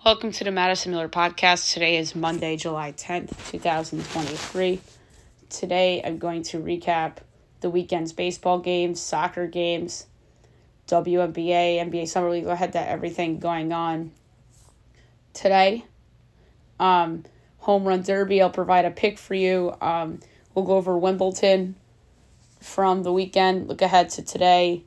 Welcome to the Madison Miller Podcast. Today is Monday, July 10th, 2023. Today I'm going to recap the weekend's baseball games, soccer games, WNBA, NBA Summer League. Go ahead to everything going on today. Home Run Derby, I'll provide a pick for you. We'll go over Wimbledon from the weekend. Look ahead to today.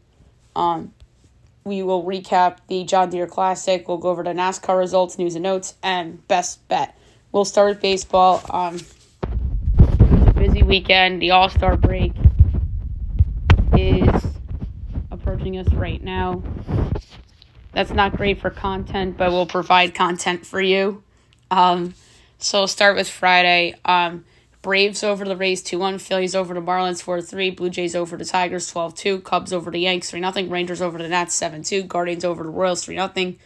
We will recap the John Deere Classic. We'll go over the NASCAR results, news and notes, and best bet. We'll start with baseball. It's a busy weekend. The All-Star break is approaching us right now. That's not great for content, but we'll provide content for you. So we'll start with Friday. Braves over the Rays 2-1, Phillies over the Marlins 4-3, Blue Jays over the Tigers 12-2, Cubs over the Yanks 3-0, Rangers over the Nats 7-2, Guardians over the Royals 3-0,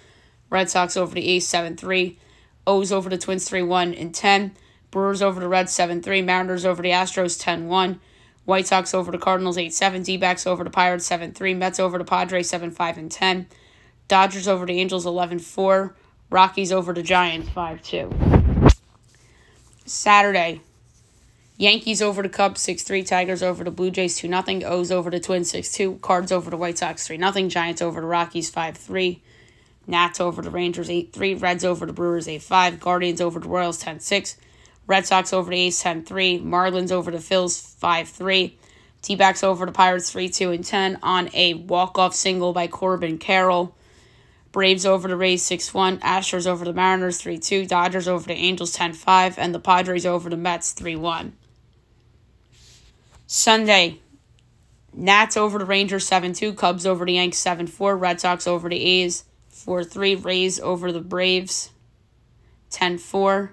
Red Sox over the A's 7-3, O's over the Twins 3-1 and 10, Brewers over the Reds 7-3, Mariners over the Astros 10-1, White Sox over the Cardinals 8-7, D-backs over the Pirates 7-3, Mets over the Padres 7-5 and 10, Dodgers over the Angels 11-4, Rockies over the Giants 5-2. Saturday, Yankees over the Cubs 6-3, Tigers over the Blue Jays 2-0, O's over the Twins 6-2, Cards over the White Sox 3-0, Giants over the Rockies 5-3, Nats over the Rangers 8-3, Reds over the Brewers 8-5, Guardians over the Royals 10-6, Red Sox over the A's 10-3, Marlins over the Phils 5-3, D-backs over the Pirates 3-2 and 10 on a walk-off single by Corbin Carroll. Braves over the Rays 6-1, Astros over the Mariners 3-2, Dodgers over the Angels 10-5, and the Padres over the Mets 3-1. Sunday, Nats over the Rangers 7-2, Cubs over the Yanks 7-4, Red Sox over the A's 4-3, Rays over the Braves 10-4,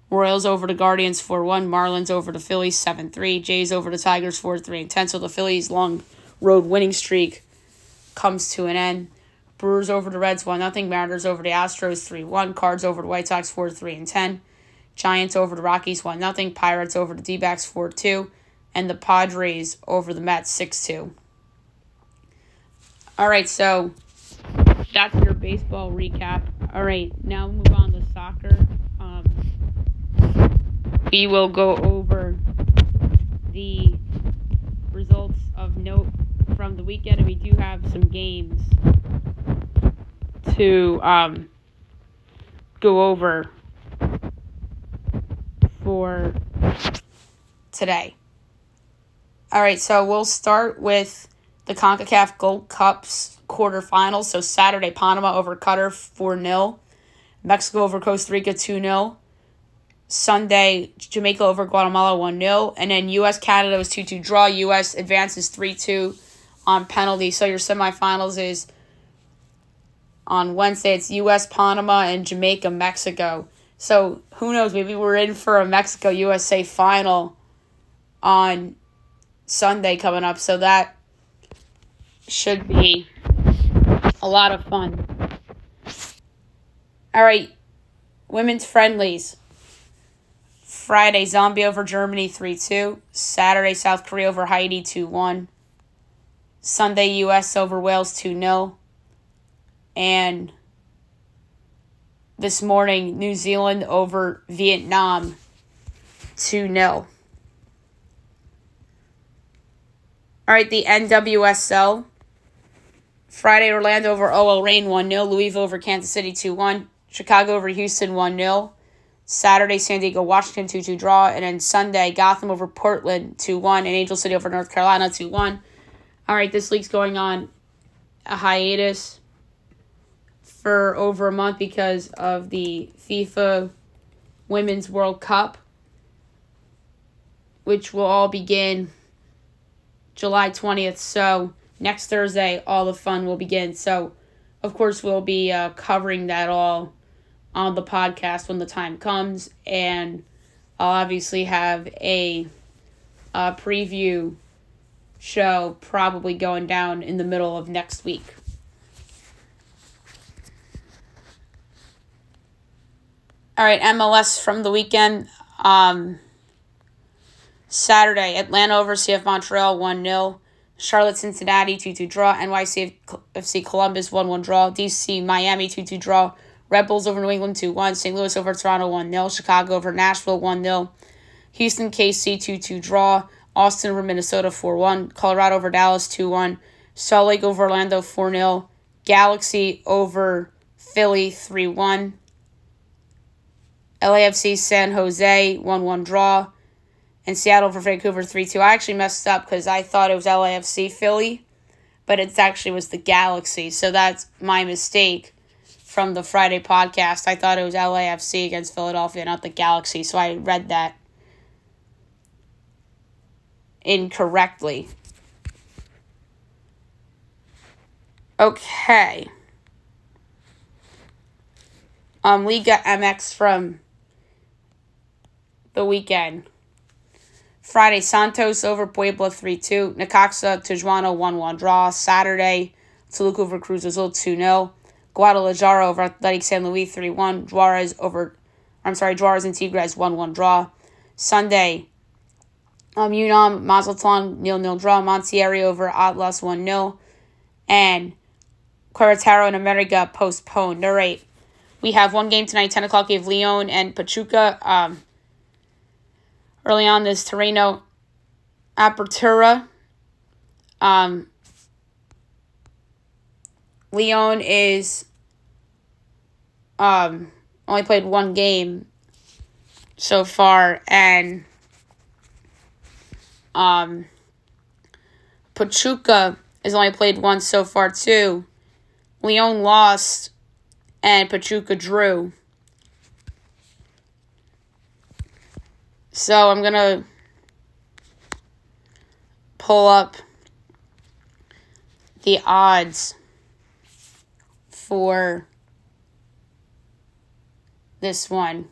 Royals over the Guardians 4-1, Marlins over the Phillies 7-3, Jays over the Tigers 4-3 and 10. So the Phillies' long road winning streak comes to an end. Brewers over the Reds 1-0, Mariners over the Astros 3-1, Cards over the White Sox 4-3 and 10, Giants over the Rockies 1-0, Pirates over the D-backs 4-2, and the Padres over the Mets 6-2. All right, so that's your baseball recap. All right, now we'll move on to soccer. We will go over the results of note from the weekend, and we do have some games to go over for today. All right, so we'll start with the CONCACAF Gold Cup's quarterfinals. So Saturday, Panama over Qatar 4-0. Mexico over Costa Rica 2-0. Sunday, Jamaica over Guatemala 1-0. And then U.S.-Canada was 2-2 draw. U.S. advances 3-2 on penalty. So your semifinals is on Wednesday. It's U.S., Panama, and Jamaica, Mexico. So who knows? Maybe we're in for a Mexico-USA final on Sunday coming up. So that should be a lot of fun. All right, women's friendlies. Friday, Zambia over Germany 3-2. Saturday, South Korea over Haiti 2-1. Sunday, U.S. over Wales 2-0. And this morning, New Zealand over Vietnam 2-0. All right, the NWSL. Friday, Orlando over OL Reign 1-0. Louisville over Kansas City 2-1. Chicago over Houston 1-0. Saturday, San Diego, Washington 2-2 draw. And then Sunday, Gotham over Portland 2-1. And Angel City over North Carolina 2-1. All right, this league's going on a hiatus for over a month because of the FIFA Women's World Cup, which will all begin July 20th. So next Thursday, all the fun will begin. So, of course, we'll be covering that all on the podcast when the time comes. And I'll obviously have a preview show probably going down in the middle of next week. All right, MLS from the weekend. Saturday, Atlanta over CF Montreal 1-0. Charlotte Cincinnati 2-2 draw. NYCFC Columbus 1-1 draw. DC Miami 2-2 draw. Red Bulls over New England 2-1. St. Louis over Toronto 1-0. Chicago over Nashville 1-0. Houston KC 2-2 draw. Austin over Minnesota 4-1. Colorado over Dallas 2-1. Salt Lake over Orlando 4-0. Galaxy over Philly 3-1. LAFC San Jose 1-1 draw. And Seattle over Vancouver 3-2. I actually messed up because I thought it was LAFC Philly, but it actually was the Galaxy. So that's my mistake from the Friday podcast. I thought it was LAFC against Philadelphia, not the Galaxy. So I read that incorrectly. Okay. Liga MX from the weekend. Friday, Santos over Puebla 3-2. Necaxa, Tijuana 1-1 draw. Saturday, Toluca over Cruz Azul 2-0. Guadalajara over Athletic San Luis 3-1. Juarez and Tigres 1-1 draw. Sunday, UNAM, Mazatlan 0-0 draw. Monterrey over Atlas 1-0. And Querétaro and America postponed. All right. We have one game tonight, 10 o'clock. We have Leon and Pachuca. Early on, this Torino Apertura. Leon is only played one game so far, and Pachuca has only played one so far too. Leon lost, and Pachuca drew. So I'm going to pull up the odds for this one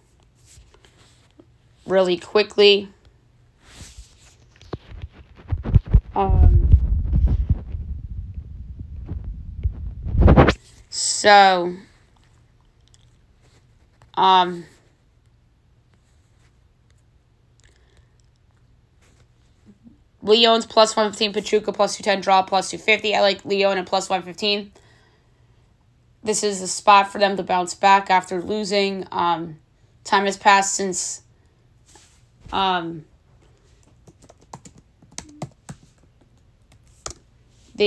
really quickly. Leon's plus 115, Pachuca plus 210, draw plus 250. I like Leon at plus 115. This is the spot for them to bounce back after losing. Time has passed since they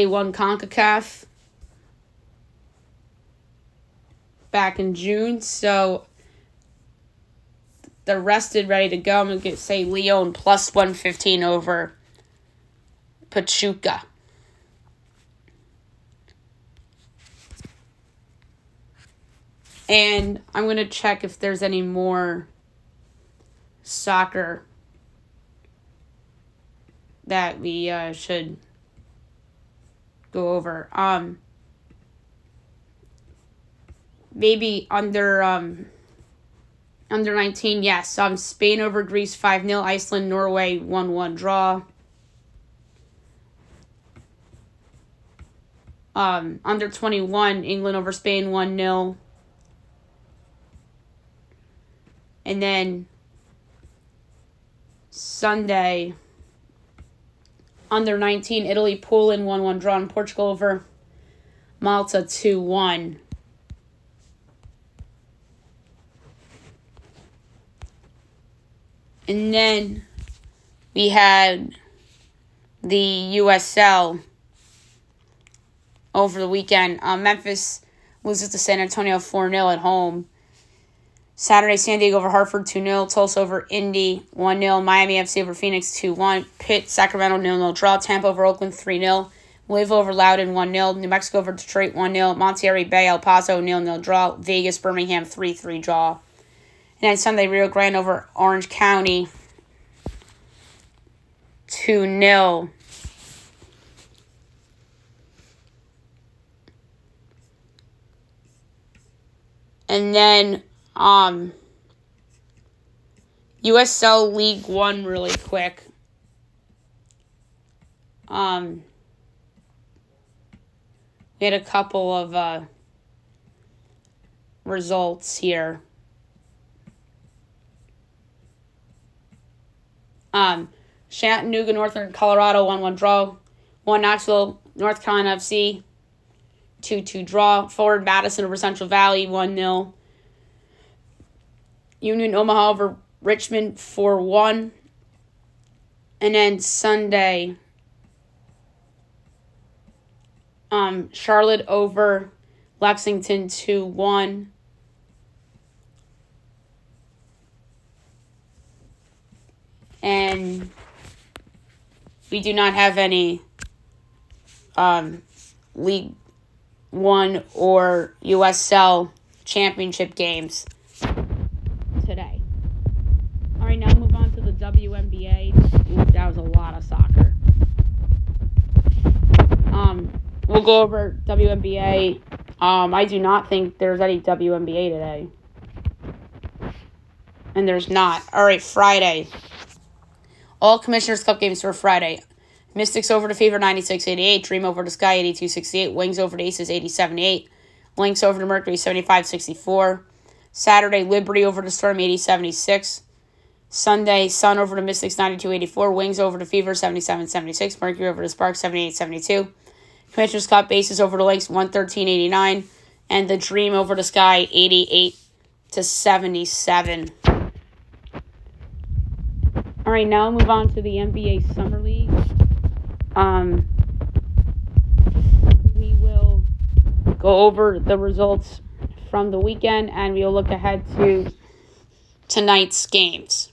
won CONCACAF back in June. So they're rested, ready to go. I'm going to say Leon plus 115 over Pachuca. And I'm going to check if there's any more soccer that we should go over. Maybe under 19, yes. Spain over Greece 5-0. Iceland, Norway 1-1 draw. Under 21, England over Spain 1-0. And then Sunday, under 19, Italy, Poland 1-1 draw. And Portugal over Malta 2-1. And then we had the USL over the weekend. Memphis loses to San Antonio 4-0 at home. Saturday, San Diego over Hartford 2-0. Tulsa over Indy 1-0. Miami FC over Phoenix 2-1. Pitt, Sacramento 0-0 draw. Tampa over Oakland 3-0. Louisville over Loudoun 1-0. New Mexico over Detroit 1-0. Monterrey Bay, El Paso 0-0 draw. Vegas, Birmingham 3-3 draw. And then Sunday, Rio Grande over Orange County 2-0. And then USL League One really quick. We had a couple of results here. Chattanooga, Northern Colorado 1-1 draw. 1 Knoxville, North Carolina FC 2-2 draw. Forward Madison over Central Valley 1-0. Union Omaha over Richmond 4-1. And then Sunday, Charlotte over Lexington 2-1. And we do not have any League One or USL championship games today. All right, now move on to the WNBA. Ooh, that was a lot of soccer. We'll go over WNBA. I do not think there's any WNBA today. And there's not. All right, Friday. All Commissioners Cup games for Friday. Mystics over to Fever 96-88. Dream over to Sky 82-68. Wings over to Aces 87-8. Lynx over to Mercury 75-64. Saturday, Liberty over to Storm 80-76. Sunday, Sun over to Mystics 92-84. Wings over to Fever 77-76. Mercury over to Sparks 78-72. Commissioners Cup Aces over to Lynx 113-89. And the Dream over to Sky 88-77. All right, now move on to the NBA Summer League. We will go over the results from the weekend, and we'll look ahead to tonight's games.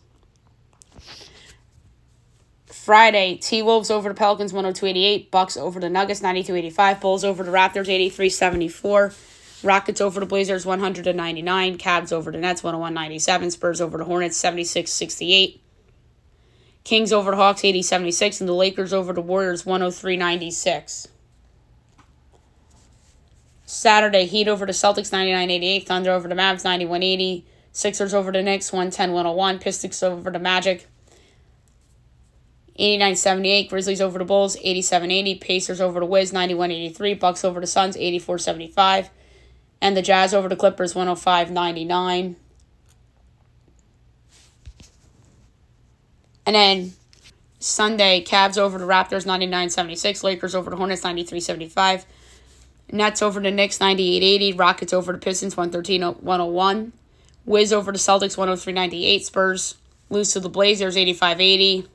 Friday, T-Wolves over to Pelicans 102-88. Bucks over to Nuggets 92-85. Bulls over to Raptors 83-74. Rockets over to Blazers 100-99. Cavs over to Nets 101-97. Spurs over to Hornets 76-68. Kings over to Hawks 80-76. And the Lakers over to Warriors 103-96. Saturday, Heat over to Celtics 99-88. Thunder over to Mavs 91-80. Sixers over to Knicks 110-101. Pistons over to Magic 89-78. Grizzlies over to Bulls 87-80. Pacers over to Wiz 91-83. Bucks over to Suns 84-75. And the Jazz over to Clippers 105-99. And then Sunday, Cavs over to Raptors 99-76. Lakers over to Hornets 93-75. Nets over to Knicks 98-80. Rockets over to Pistons 113-101. Wiz over to Celtics 103-98. Spurs lose to the Blazers 85-80.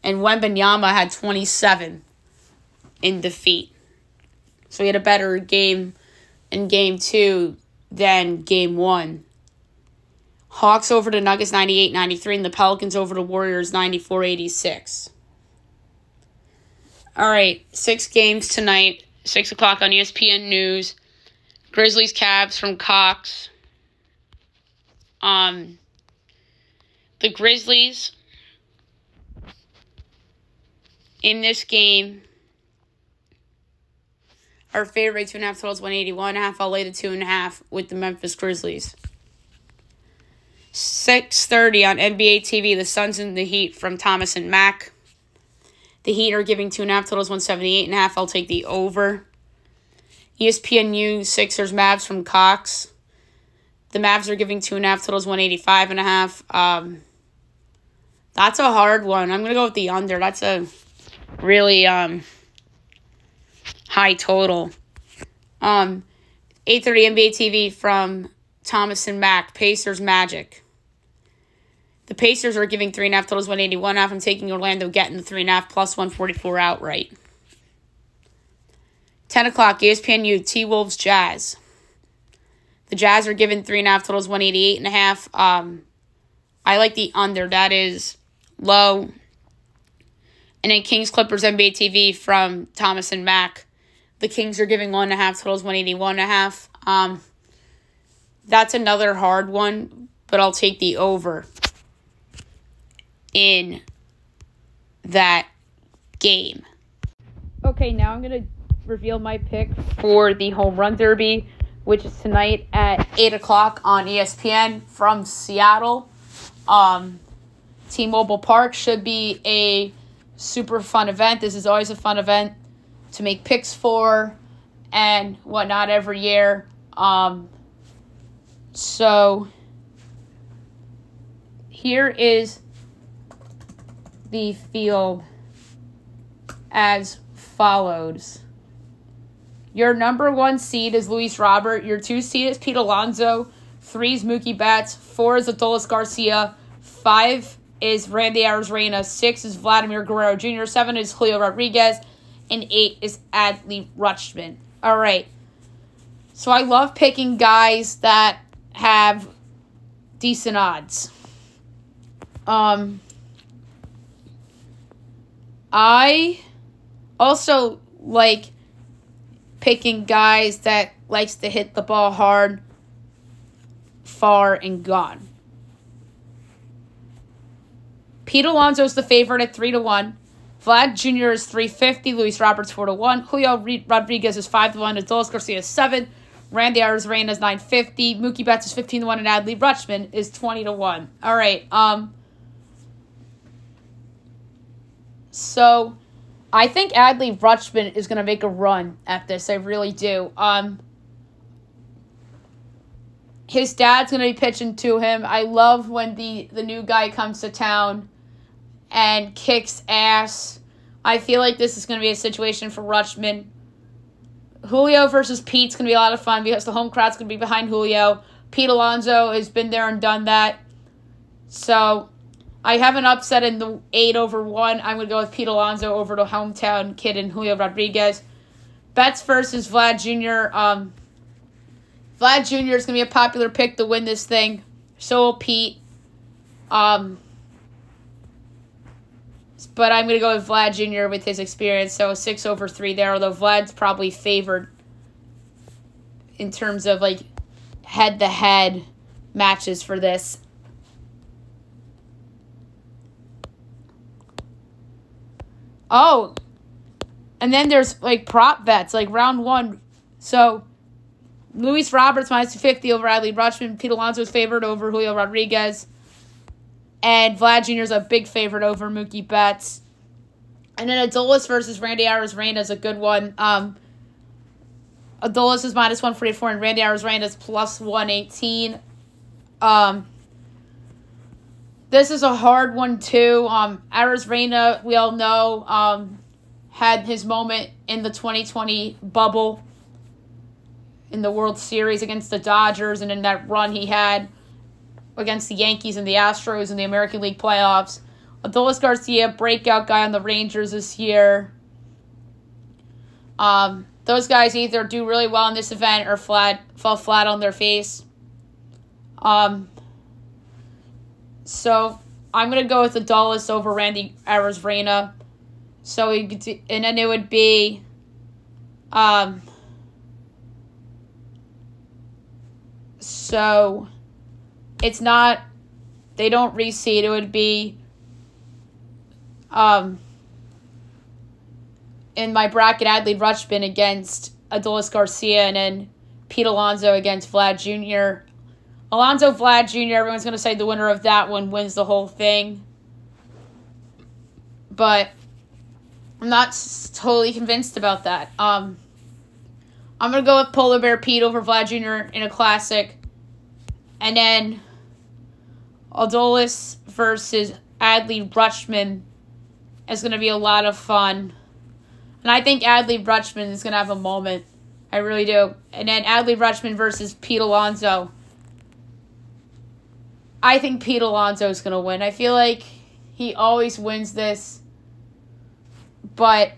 And Wembanyama had 27 in defeat. So he had a better game in Game 2 than Game 1. Hawks over to Nuggets 98-93. And the Pelicans over to Warriors 94-86. All right, 6 games tonight, 6 o'clock on ESPN News. Grizzlies, Cavs from Cox. The Grizzlies in this game are favored 2.5 totals 181.5. I'll lay the 2.5 with the Memphis Grizzlies. 6:30 on NBA TV. The Suns and the Heat from Thomas and Mack. The Heat are giving 2.5 totals 178.5. I'll take the over. ESPNU Sixers Mavs from Cox. The Mavs are giving 2.5 totals 185.5. That's a hard one. I'm gonna go with the under. That's a really high total. 8:30 NBA TV from Thomas and Mack. Pacers Magic. The Pacers are giving 3.5 totals 181.5. I'm taking Orlando getting the 3.5 plus 144 outright. 10 o'clock ESPNU T-Wolves Jazz. The Jazz are giving 3.5 totals 188.5. I like the under. That is low. And then Kings Clippers NBA TV from Thomas and Mack. The Kings are giving 1.5 totals 181.5. That's another hard one, but I'll take the over in that game. Okay, now I'm going to reveal my pick for the Home Run Derby, which is tonight at 8 o'clock on ESPN from Seattle. T-Mobile Park should be a super fun event. This is always a fun event to make picks for and whatnot every year. So here is the field as follows. Your number 1 seed is Luis Robert. Your 2 seed is Pete Alonso. 3 is Mookie Betts. 4 is Adolis Garcia. 5 is Randy Arozarena. 6 is Vladimir Guerrero Jr. 7 is Julio Rodriguez. And 8 is Adley Rutschman. All right. So I love picking guys that have decent odds. I also like picking guys that likes to hit the ball hard, far, and gone. Pete Alonso's the favorite at 3-1. Vlad Jr. is 350. Luis Roberts 4-1. Julio Rodriguez is 5-1. Adolis Garcia is 7. Randy Arozarena is 950. Mookie Betts is 15-1, and Adley Rutschman is 20-1. All right. So I think Adley Rutschman is going to make a run at this. I really do. His dad's going to be pitching to him. I love when the new guy comes to town and kicks ass. I feel like this is going to be a situation for Rutschman. Julio versus Pete's going to be a lot of fun because the home crowd's going to be behind Julio. Pete Alonso has been there and done that. So I have an upset in the 8-1. I'm going to go with Pete Alonso over the hometown kid and Julio Rodriguez. Betts versus Vlad Jr. Vlad Jr. is going to be a popular pick to win this thing. So will Pete. But I'm going to go with Vlad Jr. with his experience. So 6-3 there, although Vlad's probably favored in terms of like head-to-head matches for this. Oh, and then there's like prop bets, like round 1. So Luis Roberts -250 over Adley Rutschman. Pete Alonso's favored over Julio Rodriguez. And Vlad Jr. is a big favorite over Mookie Betts. And then Adolis versus Randy Arozarena is a good one. Adolis is -144 and Randy Arozarena is +118. This is a hard one too. Arozarena, we all know, had his moment in the 2020 bubble in the World Series against the Dodgers, and in that run he had against the Yankees and the Astros in the American League playoffs. Adolis Garcia, breakout guy on the Rangers this year. Those guys either do really well in this event or fall flat on their face. So I'm going to go with Adolis over Randy Arozarena. So and then it would be so it's not, they don't reseed. It would be in my bracket, Adley Rutschman against Adolis Garcia, and then Pete Alonso against Vlad Jr. Alonso, Vlad Jr., everyone's going to say the winner of that one wins the whole thing. But I'm not totally convinced about that. I'm going to go with Polar Bear Pete over Vlad Jr. in a classic. And then Adolis versus Adley Rutschman is going to be a lot of fun. And I think Adley Rutschman is going to have a moment. I really do. And then Adley Rutschman versus Pete Alonso. I think Pete Alonso is going to win. I feel like he always wins this. But,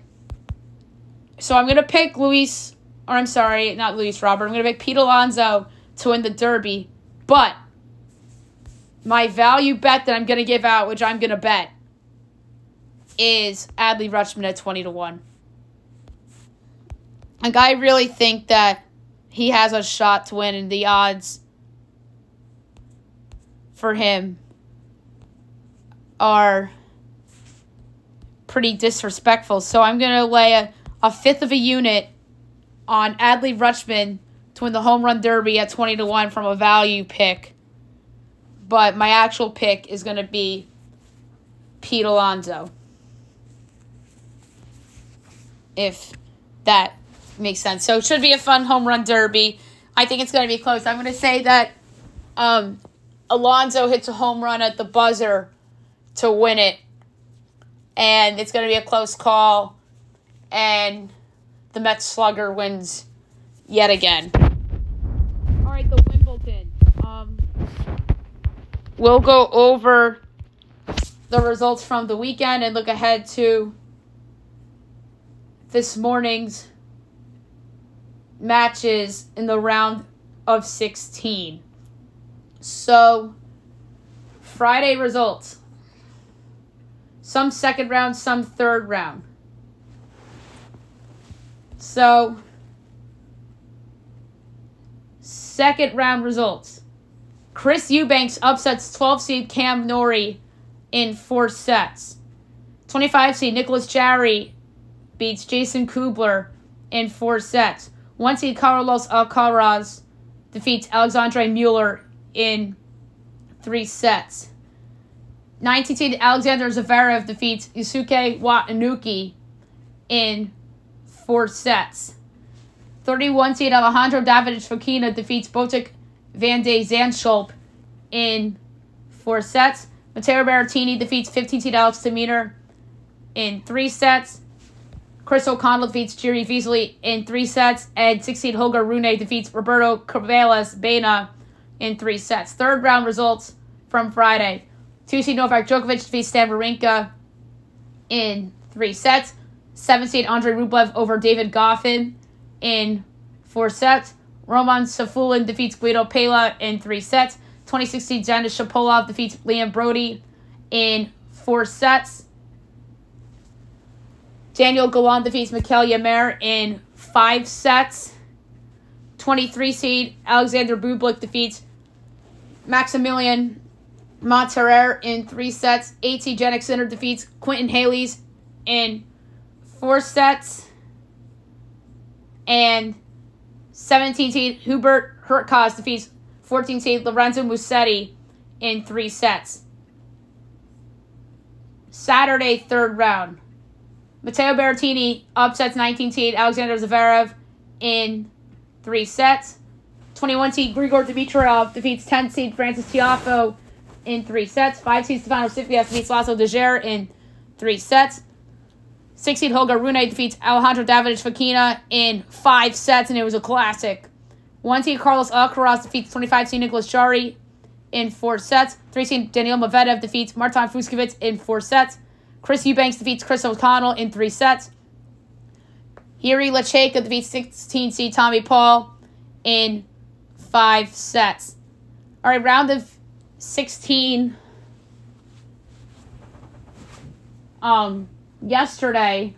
so I'm going to pick not Luis Robert. I'm going to pick Pete Alonso to win the Derby. But my value bet that I'm going to give out, which I'm going to bet, is Adley Rutschman at 20-1. Like, I really think that he has a shot to win, and the odds for him are pretty disrespectful. So I'm going to lay a fifth of a unit on Adley Rutschman to win the Home Run Derby at 20-1 from a value pick. But my actual pick is going to be Pete Alonso. If that makes sense. So it should be a fun Home Run Derby. I think it's going to be close. I'm going to say that Alonso hits a home run at the buzzer to win it. And it's going to be a close call. And the Mets slugger wins yet again. All right, the Wimbledon Wimbledon. We'll go over the results from the weekend and look ahead to this morning's matches in the round of 16. So, Friday results. Some second round, some third round. So, second round results. Chris Eubanks upsets 12 seed Cam Norrie in 4 sets. 25 seed Nicholas Jarry beats Jason Kubler in 4 sets. 1 seed Carlos Alcaraz defeats Alexandre Mueller in 3 sets. 19 seed Alexander Zverev defeats Yusuke Watanabe in 4 sets. 31 seed Alejandro Davidovich Fokina defeats Botic van de Zandschulp in 4 sets. Matteo Berrettini defeats 15 seed Alex de Minaur in 3 sets. Chris O'Connell defeats Jiri Vesely in 3 sets. And 6 seed Holger Rune defeats Roberto Carvalhais Baena in 3 sets. Third round results from Friday. 2 seed Novak Djokovic defeats Stan Wawrinka in 3 sets. 7 seed Andrei Rublev over David Goffin in 4 sets. Roman Safulin defeats Guido Pella in 3 sets. 26 seed Denis Shapovalov defeats Liam Brody in 4 sets. Daniel Galan defeats Mikael Ymer in 5 sets. 23 seed Alexander Bublik defeats Maximilian Monterer in 3 sets. 8 seed Jannik Sinner defeats Quentin Halys in 4 sets. And 17 seed Hubert Hurkacz defeats 14 seed Lorenzo Musetti in 3 sets. Saturday, third round. Matteo Berrettini upsets 19 seed Alexander Zverev in 3 sets. 21 seed Grigor Dimitrov defeats 10 seed Francis Tiafoe in 3 sets. 5 seed Stefanos Tsitsipas defeats Laslo Djere in 3 sets. 6 seed Holger Rune defeats Alejandro Davidovich Fokina in 5 sets, and it was a classic. 1 seed Carlos Alcaraz defeats 25 seed Nicholas Jarry in 4 sets. 3 seed Daniil Medvedev defeats Martin Fucsovics in 4 sets. Chris Eubanks defeats Chris O'Connell in 3 sets. Jiri Lecheka defeats 16 seed Tommy Paul in 5 sets. All right, round of 16. Yesterday,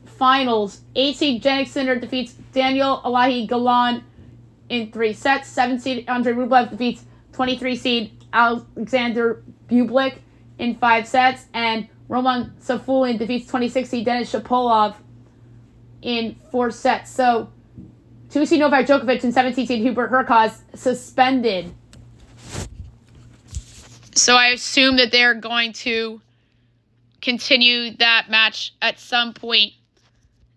finals. 8 seed Jannik Sinner defeats Daniel Alahi Galan in 3 sets. 7 seed Andrei Rublev defeats 23 seed Alexander Bublik in 5 sets. And Roman Safulin defeats 26 seed Denis Shapovalov in 4 sets. So, 2 seed Novak Djokovic and 17 seed Hubert Hurkacz suspended. So I assume that they're going to continue that match at some point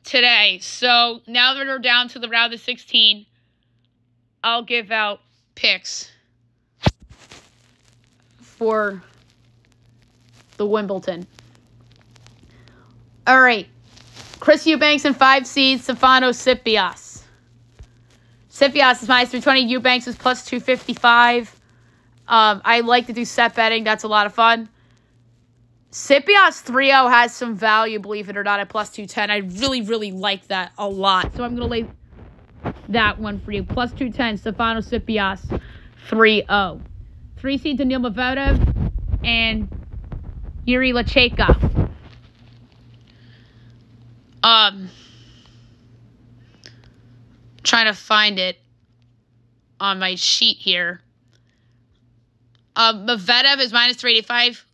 today. So now that we're down to the round of 16, I'll give out picks for the Wimbledon. All right. Chris Eubanks and 5 seed Stefanos Tsitsipas. Tsitsipas is minus 320. Eubanks is plus 255. I like to do set betting. That's a lot of fun. Tsitsipas 3-0 has some value, believe it or not, at plus 210. I really, really like that a lot. So I'm going to lay that one for you. Plus 210, Stefanos Tsitsipas 3-0. 3 seed Daniil Medvedev and Jiri Lecheka. Trying to find it on my sheet here. Medvedev is minus 385.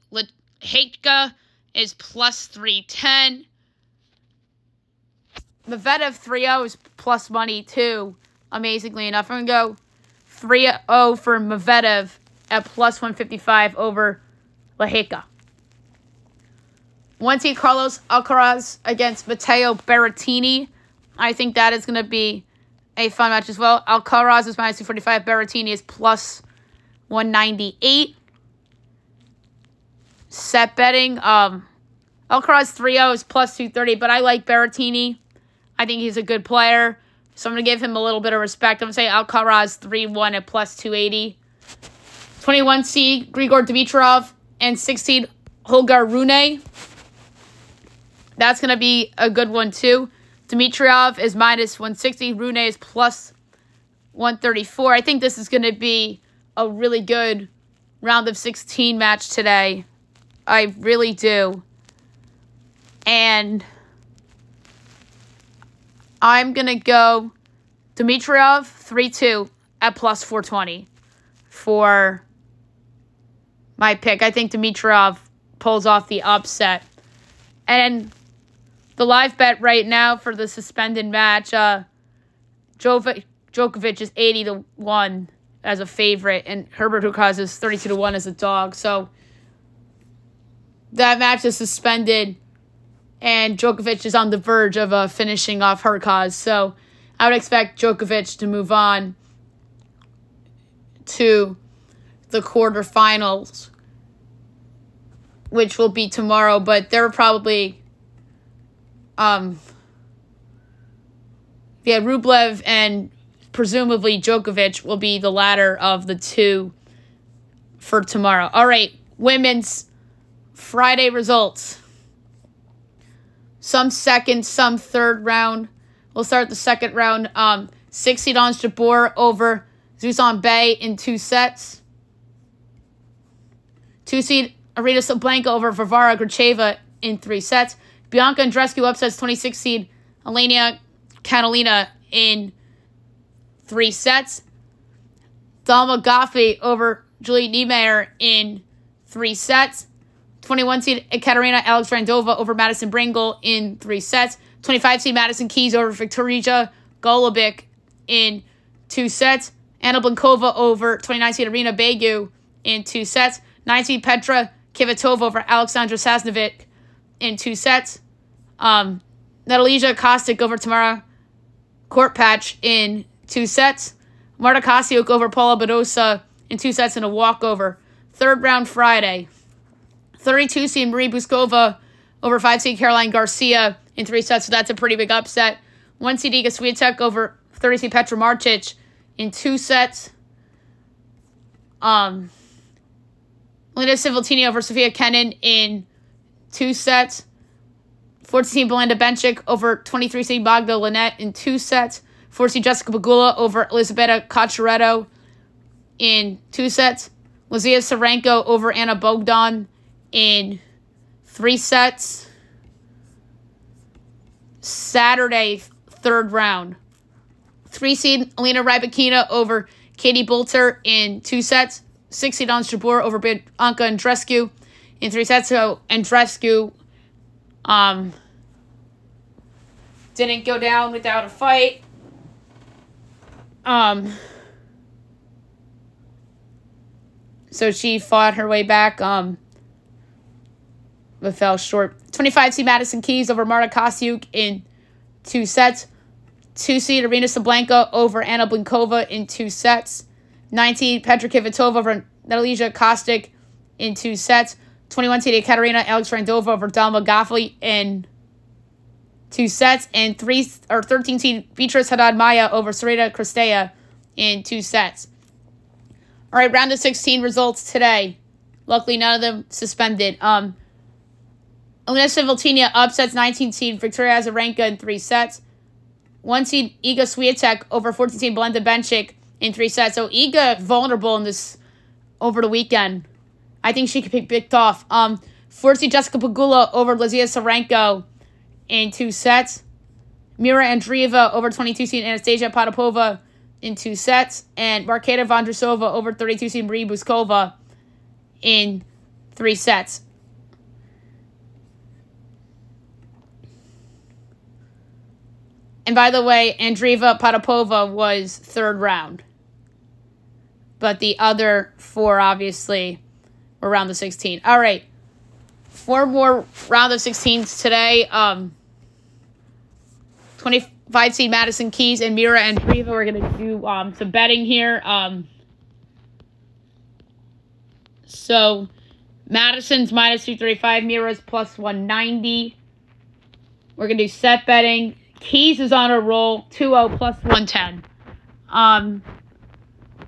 Lecheka is plus 310. Medvedev 3-0 is plus money too, amazingly enough. I'm going to go 3-0 for Medvedev at plus 155 over Lecheka. 1 seed Carlos Alcaraz against Matteo Berrettini. I think that is going to be a fun match as well. Alcaraz is minus 245. Berrettini is plus 198. Set betting. Alcaraz 3-0 is plus 230, but I like Berrettini. I think he's a good player. So I'm going to give him a little bit of respect. I'm going to say Alcaraz 3-1 at plus 280. 21 seed Grigor Dimitrov and 16 Holger Rune. That's going to be a good one too. Dimitrov is minus 160. Rune is plus 134. I think this is going to be a really good round of 16 match today. I really do. And I'm going to go Dimitrov 3-2 at plus 420 for my pick. I think Dimitrov pulls off the upset. And the live bet right now for the suspended match, Djokovic is 80-1 as a favorite, and Herbert Hurkacz is 32-1 as a dog. So that match is suspended, and Djokovic is on the verge of finishing off Hurkacz. So I would expect Djokovic to move on to the quarterfinals, which will be tomorrow. But they're probably, Rublev and presumably Djokovic will be the latter of the two for tomorrow. All right, women's Friday results. Some second, some third round. We'll start the second round. 6-seed Ons Jabeur over Zuzan Bay in 2 sets. 2-seed Aryna Sabalenka over Varvara Gracheva in 3 sets. Bianca Andreescu upsets 26-seed Elena Catalina in 3 sets. Dalma Goffey over Julie Niemeyer in 3 sets. 21-seed Ekaterina Alexandrova over Madison Bringle in 3 sets. 25-seed Madison Keys over Viktorija Golubic in 2 sets. Anna Blinkova over 29-seed Irina Begu in 2 sets. 9-seed Petra Kvitova over Alexandra Sasnovic in 2 sets. Natalija Kostic over Tamara Kortpatch in 2 sets. Marta Kasiuk over Paula Badosa in 2 sets and a walkover. Third round Friday. 32-seed Marie Buskova over 5-seed Caroline Garcia in 3 sets, so that's a pretty big upset. 1-seed Iga Swiatek over 30-seed Petra Martic in 2 sets. Elena Civiltini over Sofia Kenin in 2 sets. 14-seed Belinda Bencic over 23-seed Magda Linette in 2 sets. 4-seed Jessica Pegula over Elisabetta Cocciaretto in 2 sets. Luzia Sarenko over Anna Bogdan in 3 sets. Saturday, third round. 3-seed Alina Rybakina over Katie Bolter in 2 sets. 6-seed Ons Jabeur over Bianca Andreescu in 3 sets. So Andreescu didn't go down without a fight. So she fought her way back, but fell short. 25-seed Madison Keys over Marta Kasiuk in 2 sets. 2-seed Aryna Sabalenka over Anna Blinkova in 2 sets. 9-seed Petra Kvitova over Natalija Kostic in 2 sets. 21-seed Ekaterina Alexandrova over Dalma Goffey in 2 sets. And 13-seed Beatrice Haddad Maya over Serena Cristea in 2 sets. All right, round of 16 results today. Luckily, none of them suspended. Elena Civiltini upsets 19-seed Victoria Azarenka in 3 sets. 1-seed Iga Swiatek over 14-seed Belinda Bencic in 3 sets. So Iga vulnerable in this over the weekend. I think she could be picked off. 4-seed Jessica Pegula over Luzia Sarenko in 2 sets. Mira Andreeva over 22-seed Anastasia Potapova in 2 sets. And Marketa Vondrousova over 32-seed Marie Buskova in 3 sets. And by the way, Andreeva Potapova was 3rd round. But the other 4, obviously, were round of 16. All right. 4 more round of 16s today. 25-seed Madison Keys and Mira Andreeva. We're going to do some betting here. So, Madison's minus 235. Mira's plus 190. We're going to do set betting. Tease is on a roll, 2-0 plus 110.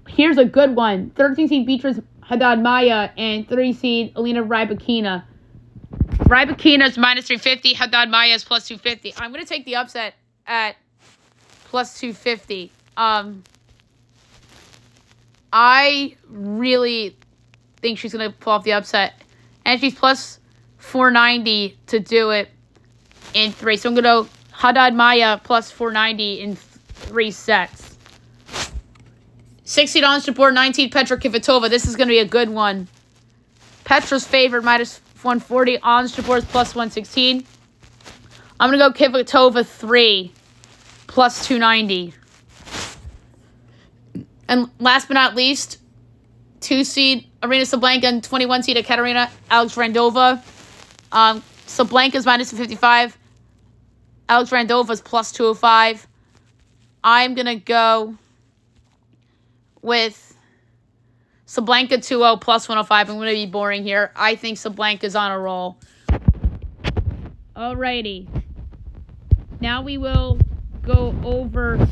Here's a good one. 13 seed Beatrice Haddad Maya and 3 seed Alina Rybakina. Rybakina is minus 350. Haddad Maya is plus 250. I'm going to take the upset at plus 250. I really think she's going to pull off the upset. And she's plus 490 to do it in 3. So I'm going to go Haddad Maya plus 490 in 3 sets. 16 on Jabor, 19 Petra Kvitova. This is going to be a good one. Petra's favored minus 140. On Jabor's plus 116. I'm going to go Kvitova 3 plus 290. And last but not least, 2 seed Arena Sablenka and 21 seed Ekaterina Alexandrova. Sablenka's minus 55. Alexandrova's plus 205. I'm going to go with Sablenka 2-0 plus 105. I'm going to be boring here. I think Sablenka's on a roll. Alrighty. Now we will go over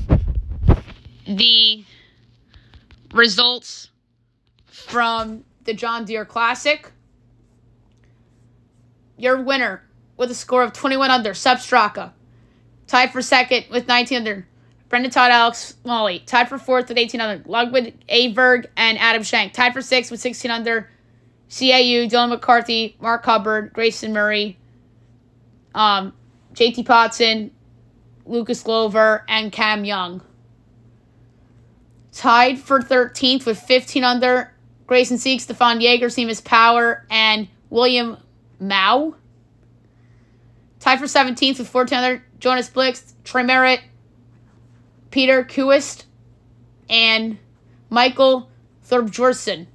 the results from the John Deere Classic. Your winner with a score of 21 under, Seb Straka. Tied for second with 19 under, Brendan Todd, Alex Smalley. Tied for fourth with 18 under, Ludwig Aberg and Adam Schenk. Tied for sixth with 16 under, CAU, Dylan McCarthy, Mark Hubbard, Grayson Murray, JT Potson, Lucas Glover, and Cam Young. Tied for 13th with 15 under, Grayson Sieg, Stefan Yeager, Seamus Power, and William Mao. Tied for 17th with 14 under, Jonas Blix, Trey Merritt, Peter Kuist, and Michael Thorbjornsson.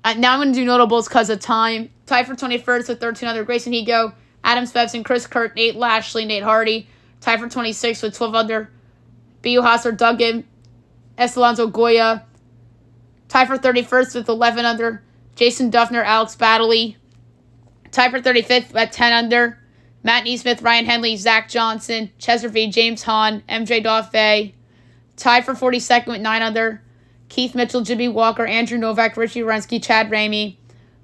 Now I'm going to do notables because of time. Tied for 21st with 13 under, Grayson Higo, Adam Svensson, Chris Kurt, Nate Lashley, Nate Hardy. Tied for 26th with 12 under, B.U. Hosler, Duggan, Estelonzo Goya. Tied for 31st with 11 under, Jason Duffner, Alex Baddeley. Tied for 35th at 10 under, Matt Neesmith, Ryan Henley, Zach Johnson, Cheserfield, James Hahn, MJ Dauphin. Tied for 42nd with 9 under, Keith Mitchell, Jimmy Walker, Andrew Novak, Richie Runsky, Chad Ramey,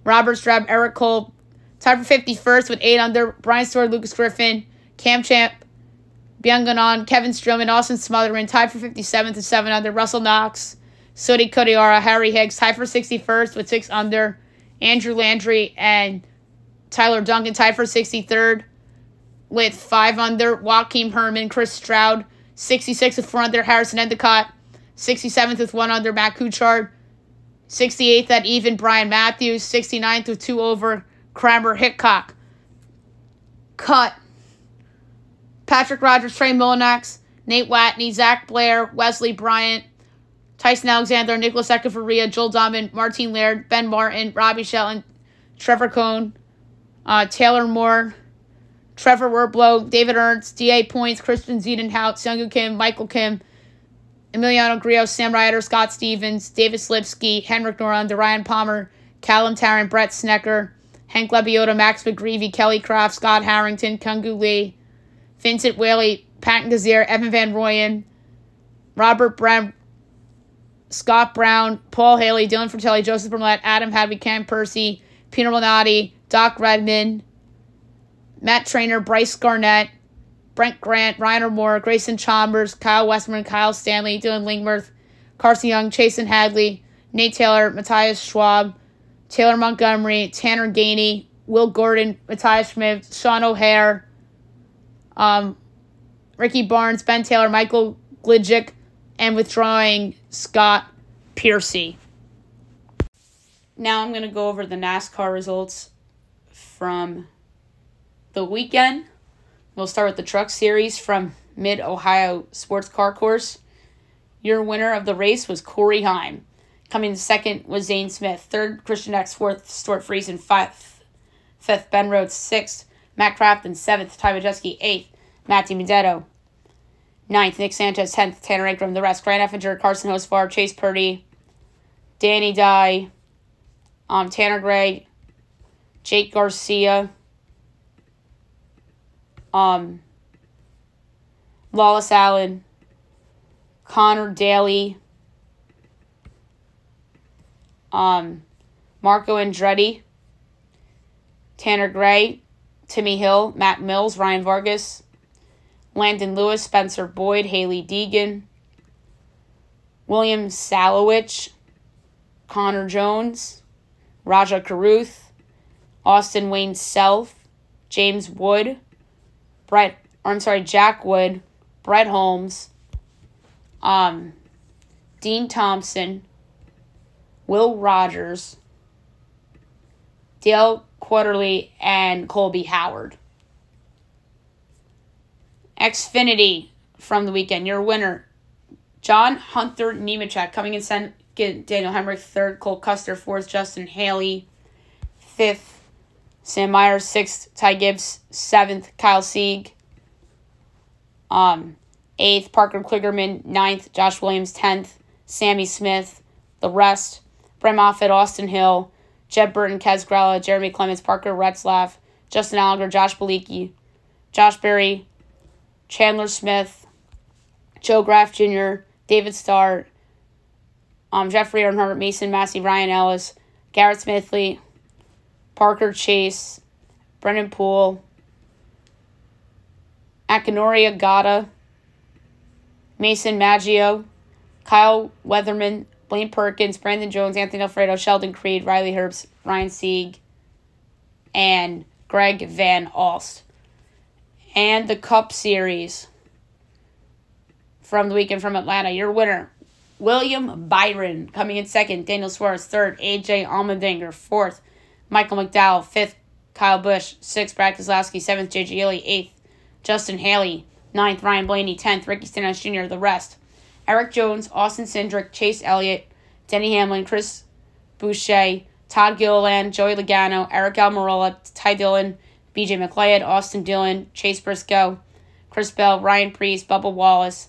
Robert Strab, Eric Cole. Tied for 51st with 8 under, Brian Stewart, Lucas Griffin, Cam Champ, Byung-Ganon, Kevin Stroman, Austin Smotherman. Tied for 57th with 7 under, Russell Knox, Sodi Kodiara, Harry Higgs. Tied for 61st with 6 under, Andrew Landry and Tyler Duncan. Tied for 63rd with 5 under, Joaquin Herman, Chris Stroud. 66th with 4 under, Harrison Endicott. 67th with 1 under, Matt Kuchar. 68th at even, Brian Matthews. 69th with 2 over, Kramer Hickok. Cut. Patrick Rogers, Trey Mullinax, Nate Watney, Zach Blair, Wesley Bryant, Tyson Alexander, Nicholas Echeverria, Joel Domin, Martin Laird, Ben Martin, Robbie Shelton, Trevor Cohn, Taylor Moore, Trevor Werblow, David Ernst, D.A. Points, Christian Ziedenhout, Seungwoo Kim, Michael Kim, Emiliano Grillo, Sam Ryder, Scott Stevens, David Slipsky, Henrik Noron, Ryan Palmer, Callum Tarrant, Brett Snecker, Hank Lebiota, Max McGreevy, Kelly Kraft, Scott Harrington, Kungu Lee, Vincent Whaley, Patton Gazier, Evan Van Royen, Robert Brem, Scott Brown, Paul Haley, Dylan Fratelli, Joseph Burnett, Adam Hadley, Cam Percy, Peter Malnati, Doc Redman, Matt Trainer, Bryce Garnett, Brent Grant, Ryan O'More, Grayson Chalmers, Kyle Westman, Kyle Stanley, Dylan Lingworth, Carson Young, Chasen Hadley, Nate Taylor, Matthias Schwab, Taylor Montgomery, Tanner Gainey, Will Gordon, Matthias Schmidt, Sean O'Hare, Ricky Barnes, Ben Taylor, Michael Glidgick, and withdrawing Scott Piercy. Now I'm going to go over the NASCAR results from the weekend. We'll start with the Truck Series from Mid-Ohio Sports Car Course. Your winner of the race was Corey Heim. Coming in second was Zane Smith. Third, Christian X. Fourth, Stuart Friesen. Fifth, Ben Rhodes. Sixth, Matt Crafton. Seventh, Ty Majeski. Eighth, Matt DiMedetto. Ninth, Nick Sanchez. 10th, Tanner Ingram. The rest, Grant Effinger, Carson Hosfar, Chase Purdy, Danny Dye, Tanner Gray, Jake Garcia, Lawless Allen, Connor Daly, Marco Andretti, Tanner Gray, Timmy Hill, Matt Mills, Ryan Vargas, Landon Lewis, Spencer Boyd, Haley Deegan, William Salowich, Connor Jones, Raja Caruth, Austin Wayne Self, James Wood, Jack Wood, Brett Holmes, Dean Thompson, Will Rogers, Dale Quarterly, and Colby Howard. Xfinity from the weekend. Your winner, John Hunter Nemechek, coming in second, Daniel Hemrick third, Cole Custer fourth, Justin Haley fifth, Sam Myers sixth, Ty Gibbs seventh, Kyle Sieg eighth, Parker Kligerman ninth, Josh Williams 10th, Sammy Smith, the rest, Brett Moffitt, Austin Hill, Jeb Burton, Kez Grella, Jeremy Clements, Parker Retzlaff, Justin Allinger, Josh Belicki, Josh Berry, Chandler Smith, Joe Graff Jr., David Starr, Jeffrey Earnhardt, Mason Massey, Ryan Ellis, Garrett Smithley, Parker Chase, Brennan Poole, Akinori Agata, Mason Maggio, Kyle Weatherman, Blaine Perkins, Brandon Jones, Anthony Alfredo, Sheldon Creed, Riley Herbst, Ryan Sieg, and Greg Van Alst. And the Cup Series from the weekend from Atlanta. Your winner, William Byron, coming in second. Daniel Suarez, third. A.J. Allmendinger, fourth. Michael McDowell, fifth. Kyle Busch, sixth. Brad Keselowski, seventh. J.J. Ely, eighth. Justin Haley, ninth. Ryan Blaney, 10th. Ricky Stenhouse Jr., the rest. Eric Jones, Austin Cindric, Chase Elliott, Denny Hamlin, Chris Boucher, Todd Gilliland, Joey Logano, Eric Almirola, Ty Dillon, B.J. McLeod, Austin Dillon, Chase Briscoe, Chris Bell, Ryan Preece, Bubba Wallace,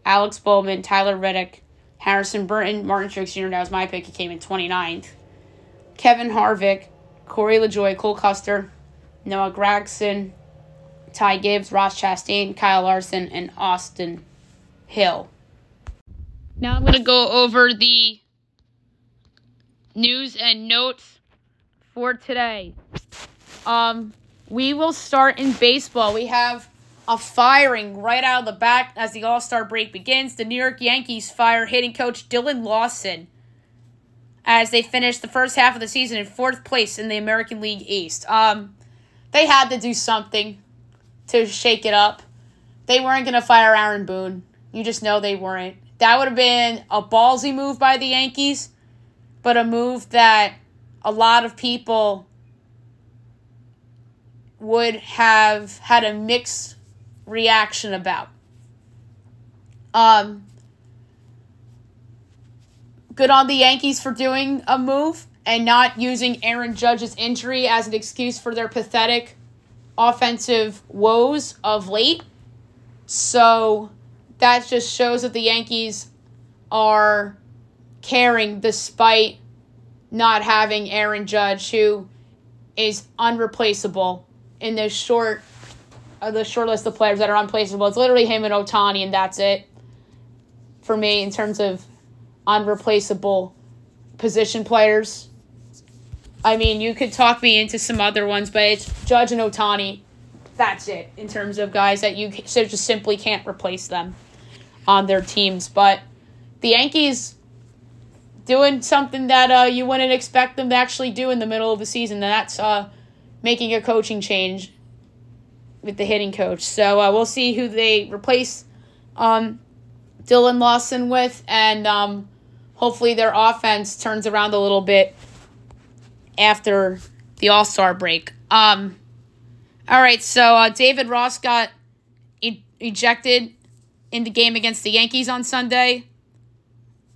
Alex Bowman, Tyler Reddick, Harrison Burton, Martin Truex Jr., that was my pick, he came in 29th, Kevin Harvick, Corey LaJoie, Cole Custer, Noah Gragson, Ty Gibbs, Ross Chastain, Kyle Larson, and Austin Hill. Now I'm going to go over the news and notes for today. We will start in baseball. We have a firing right out of the back as the All-Star break begins. The New York Yankees fire hitting coach Dylan Lawson as they finish the first half of the season in fourth place in the American League East. They had to do something to shake it up. They weren't going to fire Aaron Boone. You just know they weren't. That would have been a ballsy move by the Yankees, but a move that a lot of people would have had a mixed reaction about. Good on the Yankees for doing a move and not using Aaron Judge's injury as an excuse for their pathetic offensive woes of late. So that just shows that the Yankees are caring despite not having Aaron Judge, who is unreplaceable in the short list of players that are unplaceable. It's literally him and Ohtani, and that's it for me in terms of unreplaceable position players. I mean, you could talk me into some other ones, but it's Judge and Ohtani. That's it in terms of guys that you just simply can't replace them on their teams. But the Yankees doing something that you wouldn't expect them to actually do in the middle of the season, and that's making a coaching change with the hitting coach. So we'll see who they replace Dylan Lawson with, and hopefully their offense turns around a little bit after the All-Star break. All right, so David Ross got ejected in the game against the Yankees on Sunday,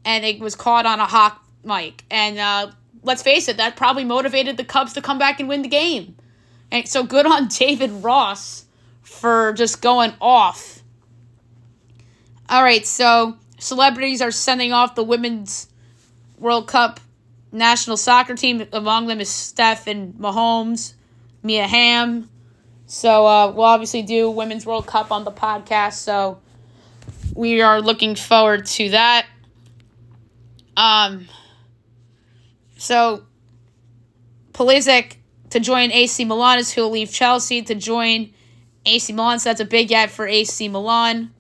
and it was caught on a hot mic. And let's face it, that probably motivated the Cubs to come back and win the game. And so good on David Ross for just going off. All right, so celebrities are sending off the Women's World Cup national soccer team. Among them is Steph and Mahomes, Mia Hamm, So we'll obviously do Women's World Cup on the podcast. So we are looking forward to that. So Pulisic to join AC Milan is who will leave Chelsea to join AC Milan. So that's a big get for AC Milan.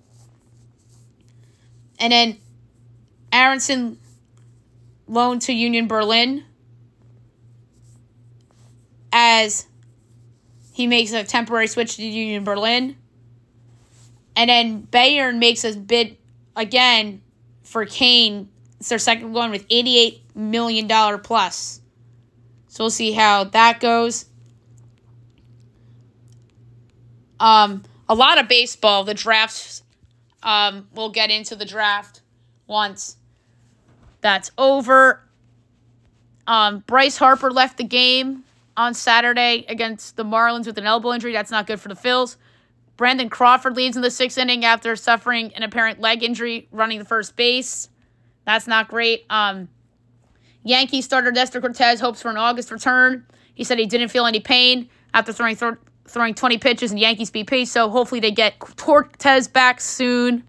And then Aronson loaned to Union Berlin as he makes a temporary switch to Union Berlin. And then Bayern makes a bid again for Kane. It's their second loan with $88 million plus. So we'll see how that goes. A lot of baseball. The drafts, we'll get into the draft once that's over. Bryce Harper left the game on Saturday against the Marlins with an elbow injury. That's not good for the Phils. Brandon Crawford leads in the sixth inning after suffering an apparent leg injury running the first base. That's not great. Yankee starter Nestor Cortez hopes for an August return. He said he didn't feel any pain after throwing 20 pitches in Yankees BP, so hopefully they get Cortez back soon.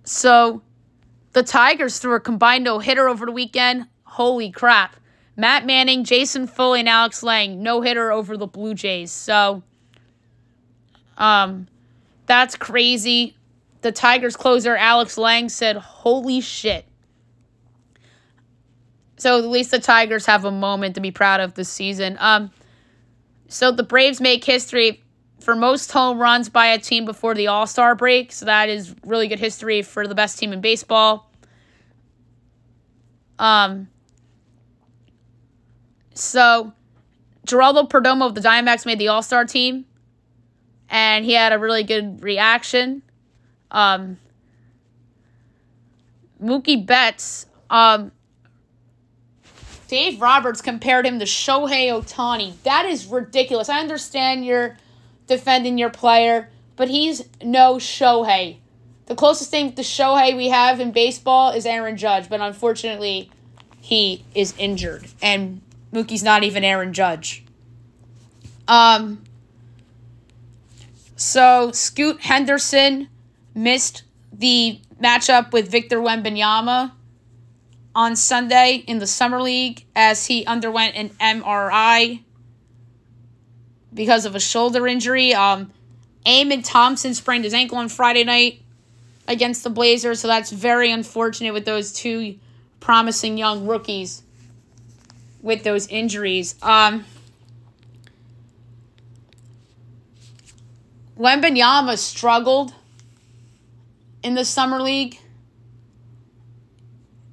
So the Tigers threw a combined no-hitter over the weekend. Holy crap. Matt Manning, Jason Foley, and Alex Lang, no-hitter over the Blue Jays. So that's crazy. The Tigers closer, Alex Lang, said, holy shit. So at least the Tigers have a moment to be proud of this season. So the Braves make history for most home runs by a team before the All-Star break. So that is really good history for the best team in baseball. So Geraldo Perdomo of the Diamondbacks made the All-Star team. And he had a really good reaction. Mookie Betts, Dave Roberts compared him to Shohei Ohtani. That is ridiculous. I understand you're defending your player, but he's no Shohei. The closest thing to Shohei we have in baseball is Aaron Judge, but unfortunately, he is injured, and Mookie's not even Aaron Judge. So Scoot Henderson missed the matchup with Victor Wembanyama on Sunday in the Summer League as he underwent an MRI because of a shoulder injury. Eamon Thompson sprained his ankle on Friday night against the Blazers, so that's very unfortunate with those two promising young rookies with those injuries. Wembanyama struggled in the Summer League.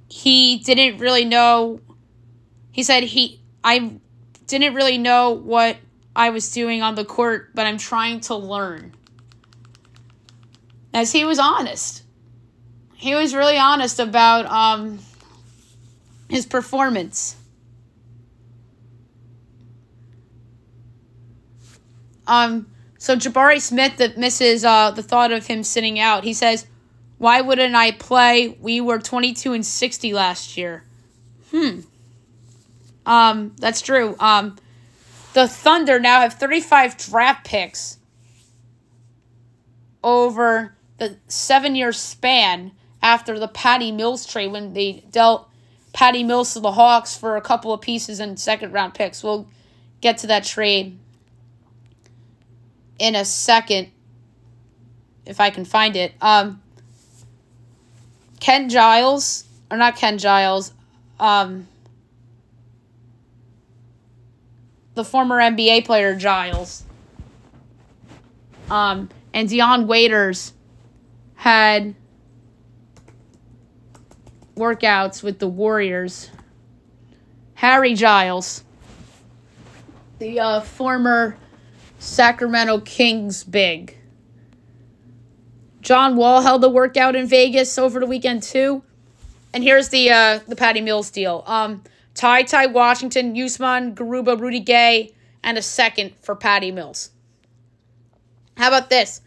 He didn't really know. He said, I didn't really know what I was doing on the court, but I'm trying to learn. As he was honest. He was really honest about his performance. So Jabari Smith that misses the thought of him sitting out. He says, why wouldn't I play? We were 22-60 last year. That's true. The Thunder now have 35 draft picks over the 7-year span after the Patty Mills trade when they dealt Patty Mills to the Hawks for a couple of pieces and second-round picks. We'll get to that trade in a second if I can find it. Ken Giles, or not Ken Giles, the former NBA player Giles, and Deion Waiters had workouts with the Warriors. Harry Giles, the former Sacramento Kings big. John Wall held a workout in Vegas over the weekend too. And here's the Patty Mills deal. Ty Washington, Usman Garuba, Rudy Gay, and a second for Patty Mills. How about this?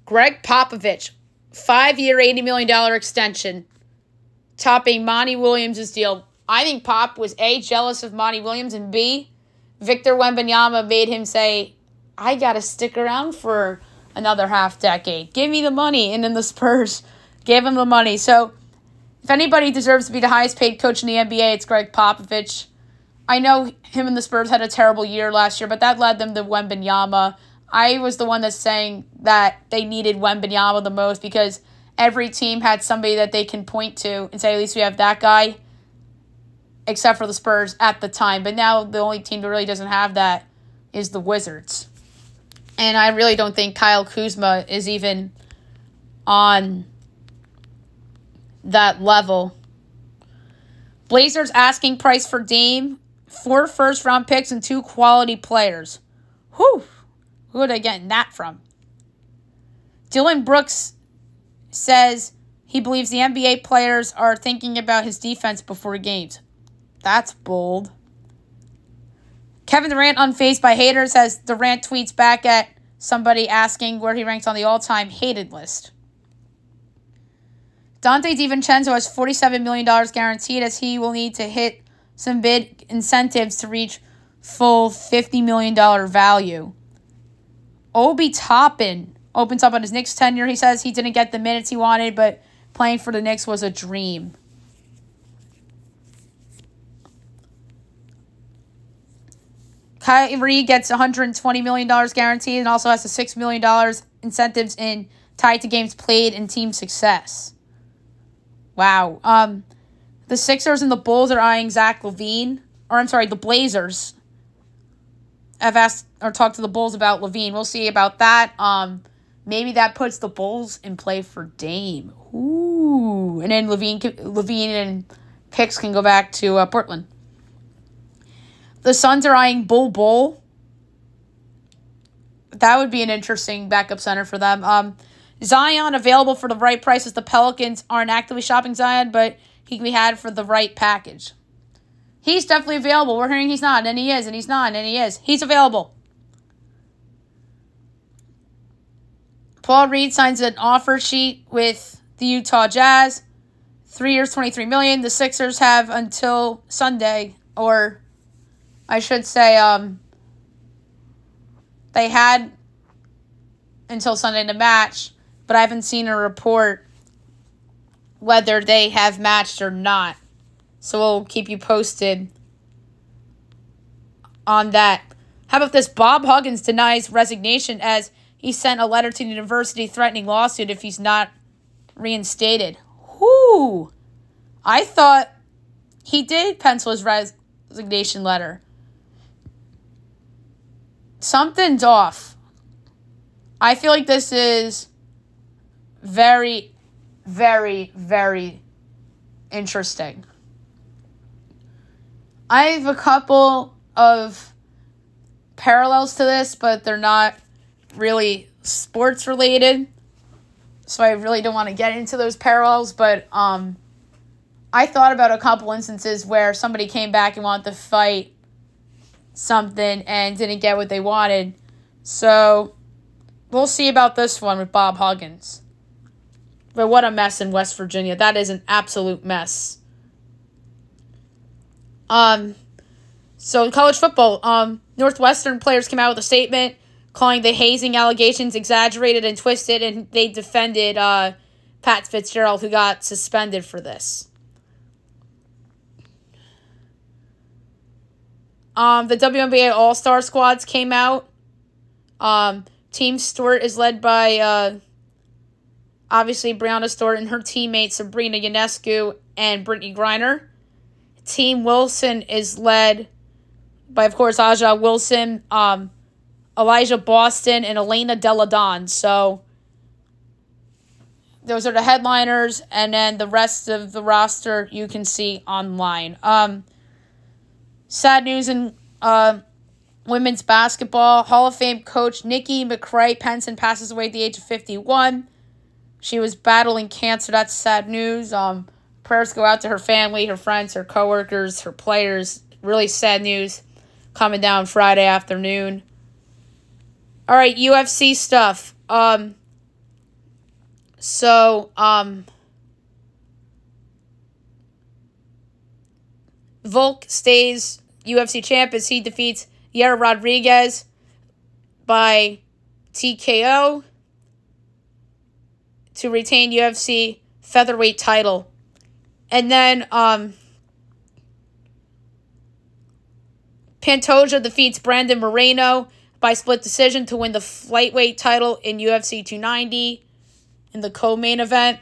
Greg Popovich, 5-year, $80 million extension, topping Monty Williams' deal. I think Pop was A, jealous of Monty Williams, and B, Victor Wembanyama made him say, I got to stick around for another half decade. Give me the money. And then the Spurs gave him the money. So if anybody deserves to be the highest paid coach in the NBA, it's Greg Popovich. I know him and the Spurs had a terrible year last year, but that led them to Wembanyama. I was the one that's saying that they needed Wembanyama the most because every team had somebody that they can point to and say, at least we have that guy, except for the Spurs at the time. But now the only team that really doesn't have that is the Wizards. And I really don't think Kyle Kuzma is even on that level. Blazers asking price for Dame, 4 first-round picks, and 2 quality players. Whew. Who are they getting that from? Dylan Brooks says he believes the NBA players are thinking about his defense before games. That's bold. Kevin Durant, unfazed by haters, as Durant tweets back at somebody asking where he ranks on the all-time hated list. Dante DiVincenzo has $47 million guaranteed, as he will need to hit some bid incentives to reach full $50 million value. Obi Toppin opens up on his Knicks tenure. He says he didn't get the minutes he wanted, but playing for the Knicks was a dream. Kyrie gets $120 million guaranteed and also has a $6 million incentives tied to games played and team success. Wow. The Sixers and the Bulls are eyeing Zach LaVine. The Blazers have asked or talked to the Bulls about LaVine. We'll see about that. Maybe that puts the Bulls in play for Dame. Ooh. And then LaVine and picks can go back to Portland. The Suns are eyeing Bull. That would be an interesting backup center for them. Zion available for the right price, as the Pelicans aren't actively shopping Zion, but he can be had for the right package. He's definitely available. We're hearing he's not, and he is, and he's not, and he is. He's available. Paul Reed signs an offer sheet with the Utah Jazz. 3 years, $23 million. The Sixers have until Sunday, or I should say, they had until Sunday to match, but I haven't seen a report whether they have matched or not. So we'll keep you posted on that. How about this? Bob Huggins denies resignation as he sent a letter to the university threatening lawsuit if he's not reinstated. Whoo! I thought he did pencil his resignation letter. Something's off. I feel like this is very, very, very interesting. I have a couple of parallels to this, but they're not really sports related. So I really don't want to get into those parallels, but I thought about a couple instances where somebody came back and wanted to fight something and didn't get what they wanted. So we'll see about this one with Bob Huggins. But what a mess in West Virginia. That is an absolute mess. So in college football, Northwestern players came out with a statement calling the hazing allegations exaggerated and twisted, and they defended Pat Fitzgerald, who got suspended for this. The WNBA All-Star squads came out. Team Stewart is led by, obviously, Brianna Stewart and her teammates Sabrina Ionescu and Brittany Griner. Team Wilson is led by, of course, Aja Wilson, Elijah Boston, and Elena Delle Donne. So those are the headliners, and then the rest of the roster you can see online. Sad news in women's basketball. Hall of Fame coach Nikki McCray Penson passes away at the age of 51. She was battling cancer. That's sad news. Prayers go out to her family, her friends, her coworkers, her players. Really sad news coming down Friday afternoon. All right, UFC stuff. Volk stays UFC champ as he defeats Yair Rodriguez by TKO to retain UFC featherweight title. And then Pantoja defeats Brandon Moreno by split decision to win the lightweight title in UFC 290 in the co-main event.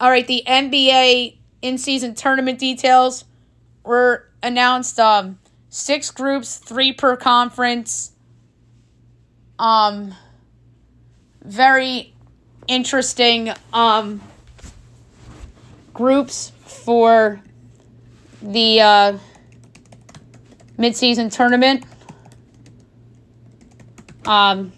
All right, the NBA in-season tournament details were announced. 6 groups, 3 per conference. Very interesting groups for the mid-season tournament. I'm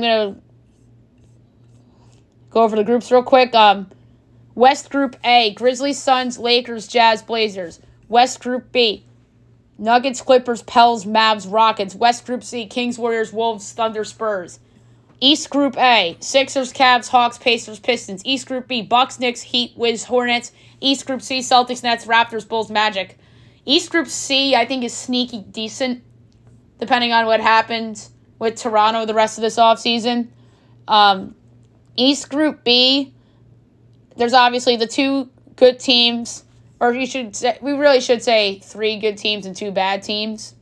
going to go over the groups real quick. West Group A, Grizzlies, Suns, Lakers, Jazz, Blazers. West Group B, Nuggets, Clippers, Pels, Mavs, Rockets. West Group C, Kings, Warriors, Wolves, Thunder, Spurs. East Group A, Sixers, Cavs, Hawks, Pacers, Pistons. East Group B, Bucks, Knicks, Heat, Wiz, Hornets. East Group C, Celtics, Nets, Raptors, Bulls, Magic. East Group C, I think, is sneaky decent, depending on what happens with Toronto the rest of this offseason. East Group B, there's obviously the 2 good teams, or we really should say 3 good teams and 2 bad teams.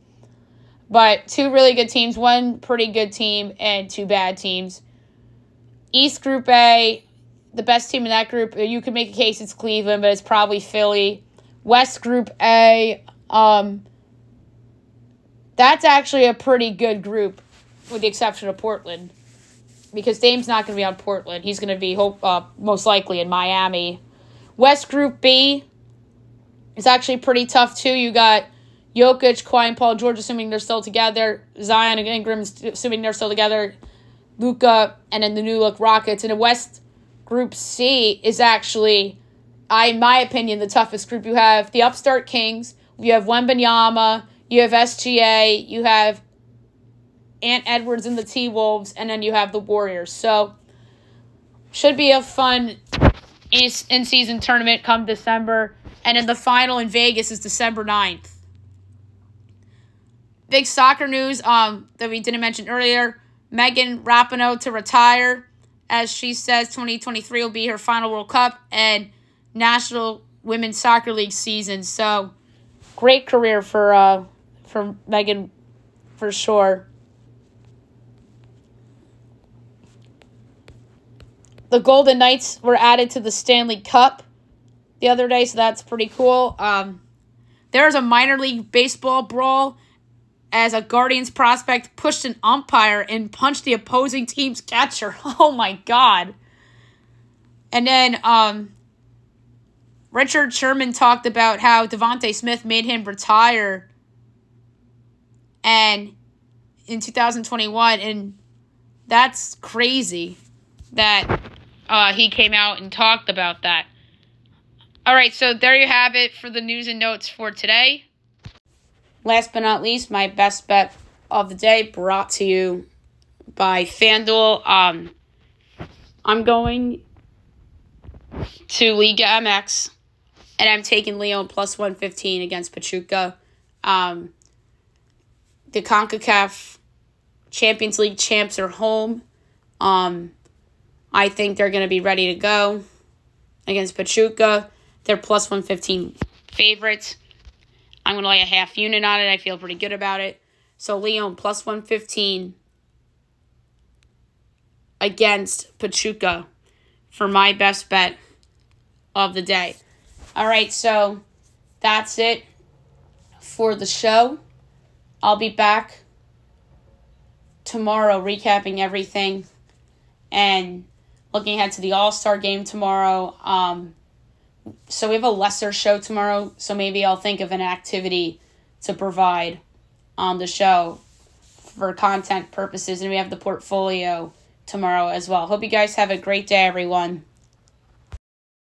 But 2 really good teams, 1 pretty good team, and 2 bad teams. East Group A, the best team in that group, you could make a case it's Cleveland, but it's probably Philly. West Group A, that's actually a pretty good group, with the exception of Portland. Because Dame's not going to be on Portland. He's going to be most likely in Miami. West Group B is actually pretty tough, too. You got Jokic, Kawhi, and Paul George, assuming they're still together. Zion and Ingram, assuming they're still together. Luka, and then the new look Rockets. And the West Group C is actually, in my opinion, the toughest group. You have the upstart Kings. You have Wembanyama. You have SGA. You have Ant Edwards and the T-Wolves. And then you have the Warriors. So, should be a fun in-season tournament come December. And then the final in Vegas is December 9th. Big soccer news that we didn't mention earlier. Megan Rapinoe to retire. As she says, 2023 will be her final World Cup and National Women's Soccer League season. So, great career for Megan, for sure. The Golden Knights were added to the Stanley Cup the other day, so that's pretty cool. There's a minor league baseball brawl as a Guardians prospect pushed an umpire and punched the opposing team's catcher. Oh, my God. And then Richard Sherman talked about how Devontae Smith made him retire and in 2021, and that's crazy that he came out and talked about that. All right, so there you have it for the news and notes for today. Last but not least, my best bet of the day brought to you by FanDuel. I'm going to Liga MX, and I'm taking Leon plus 115 against Pachuca. The CONCACAF Champions League champs are home. I think they're going to be ready to go against Pachuca. They're plus 115 favorites. I'm going to lay a half unit on it. I feel pretty good about it. So, Leon plus 115 against Pachuca for my best bet of the day. All right, so that's it for the show. I'll be back tomorrow recapping everything and looking ahead to the All-Star game tomorrow. So we have a lesser show tomorrow, so maybe I'll think of an activity to provide on the show for content purposes, and we have the portfolio tomorrow as well. Hope you guys have a great day, everyone.